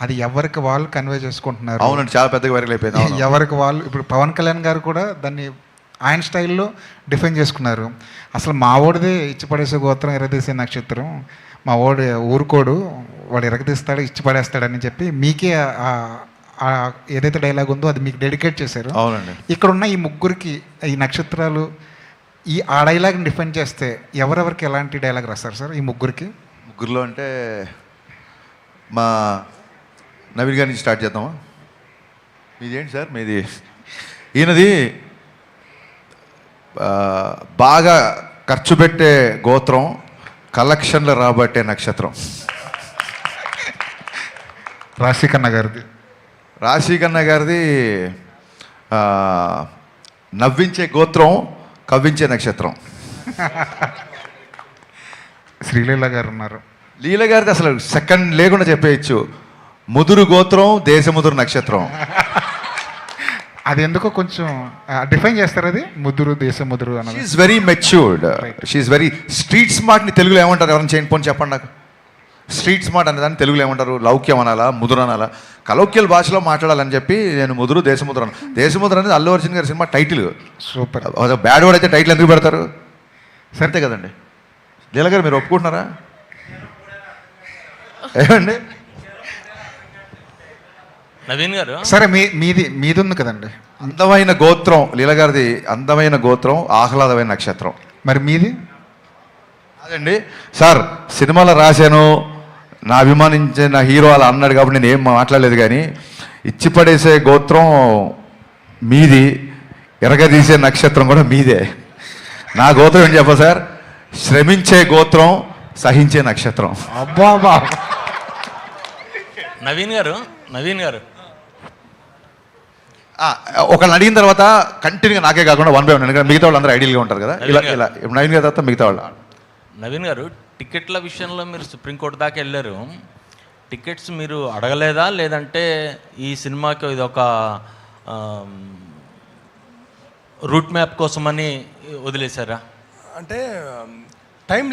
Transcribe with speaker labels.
Speaker 1: అది ఎవరికి వాళ్ళు కన్వే చేసుకుంటున్నారు.
Speaker 2: అవునండి, చాలా పెద్దగా వైరల్ అయిపోయింది.
Speaker 1: ఎవరికి వాళ్ళు ఇప్పుడు పవన్ కళ్యాణ్ గారు కూడా దాన్ని ఆయన స్టైల్లో డిఫైన్ చేసుకున్నారు. అసలు మా ఓడిదే ఇచ్చి పడేసే గోత్రం ఎరగదీసే నక్షత్రం, మా ఓడి ఊరుకోడు, వాడు ఎరగదీస్తాడు ఇచ్చి పడేస్తాడని చెప్పి మీకే ఏదైతే డైలాగ్ ఉందో అది మీకు డెడికేట్ చేశారు.
Speaker 2: అవునండి.
Speaker 1: ఇక్కడ ఉన్న ఈ ముగ్గురికి ఈ నక్షత్రాలు ఆ డైలాగ్ని డిఫైన్ చేస్తే ఎవరెవరికి ఎలాంటి డైలాగ్ రాస్తారు సార్ ఈ ముగ్గురికి?
Speaker 2: ముగ్గురులో అంటే మా నవీన్ గారి నుంచి స్టార్ట్ చేద్దామా? మీది ఏంటి సార్? మీది ఈయనది బాగా ఖర్చు పెట్టే గోత్రం, కలెక్షన్లు రాబట్టే నక్షత్రం. రాశికన్న గారిది నవ్వించే గోత్రం, కవ్వించే నక్షత్రం.
Speaker 1: శ్రీలీల గారు ఉన్నారు.
Speaker 2: లీల గారిది అసలు సెకండ్ లేకుండా చెప్పేయచ్చు. ముదురు గోత్రం, దేశముదురు నక్షత్రం.
Speaker 1: అది ఎందుకో కొంచెం డిఫైన్ చేస్తారు. అది ముదురు, దేశముదురు అన్నది.
Speaker 2: She's very matured, she's very street స్మార్ట్ని తెలుగులో ఏమంటారు? ఎవరైనా చేయండి పోనీ చెప్పండి నాకు. స్ట్రీట్ స్మార్ట్ అనే దాన్ని తెలుగులో ఏమంటారు? లౌక్యం అనాలా, ముదురు అనాలా? కలౌక్యల్ భాషలో మాట్లాడాలని చెప్పి నేను ముదురు, దేశముద్ర అన్న. దేశముద్ర అనేది అల్లు అర్జున్ గారి cinema title.
Speaker 1: Super.
Speaker 2: Bad word అయితే టైటిల్ ఎందుకు పెడతారు? సరితే కదండి. లీల గారు మీరు ఒప్పుకుంటున్నారా? ఏమండి
Speaker 3: నవీన్ గారు?
Speaker 1: సరే మీది ఉంది కదండి.
Speaker 2: అందమైన గోత్రం లీల గారిది, అందమైన గోత్రం, ఆహ్లాదమైన నక్షత్రం.
Speaker 1: మరి మీది?
Speaker 2: అదండి సార్, సినిమాలో రాశాను, నా అభిమానించిన హీరో అలా అన్నాడు కాబట్టి నేను ఏం మాట్లాడలేదు. కానీ ఇచ్చి పడేసే గోత్రం మీది, ఎరగదీసే నక్షత్రం కూడా మీదే. నా గోత్రం ఏంటి చెప్ప సార్? శ్రమించే గోత్రం, సహించే నక్షత్రం.
Speaker 1: అబ్బా.
Speaker 3: నవీన్ గారు
Speaker 2: ఒకళ్ళని అడిగిన తర్వాత కంటిన్యూగా నాకే కాకుండా 1 by 1, ఎందుకంటే మిగతా వాళ్ళు అందరూ ఐడియల్గా ఉంటారు కదా. ఇలా నవీన్ గారి తర్వాత మిగతా వాళ్ళు.
Speaker 3: నవీన్ గారు, టికెట్ల విషయంలో మీరు సుప్రీంకోర్టు దాకా వెళ్ళారు. టికెట్స్ మీరు అడగలేదా, లేదంటే ఈ సినిమాకి ఇది ఒక రూట్ మ్యాప్ కోసమని వదిలేశారా?
Speaker 4: అంటే టైం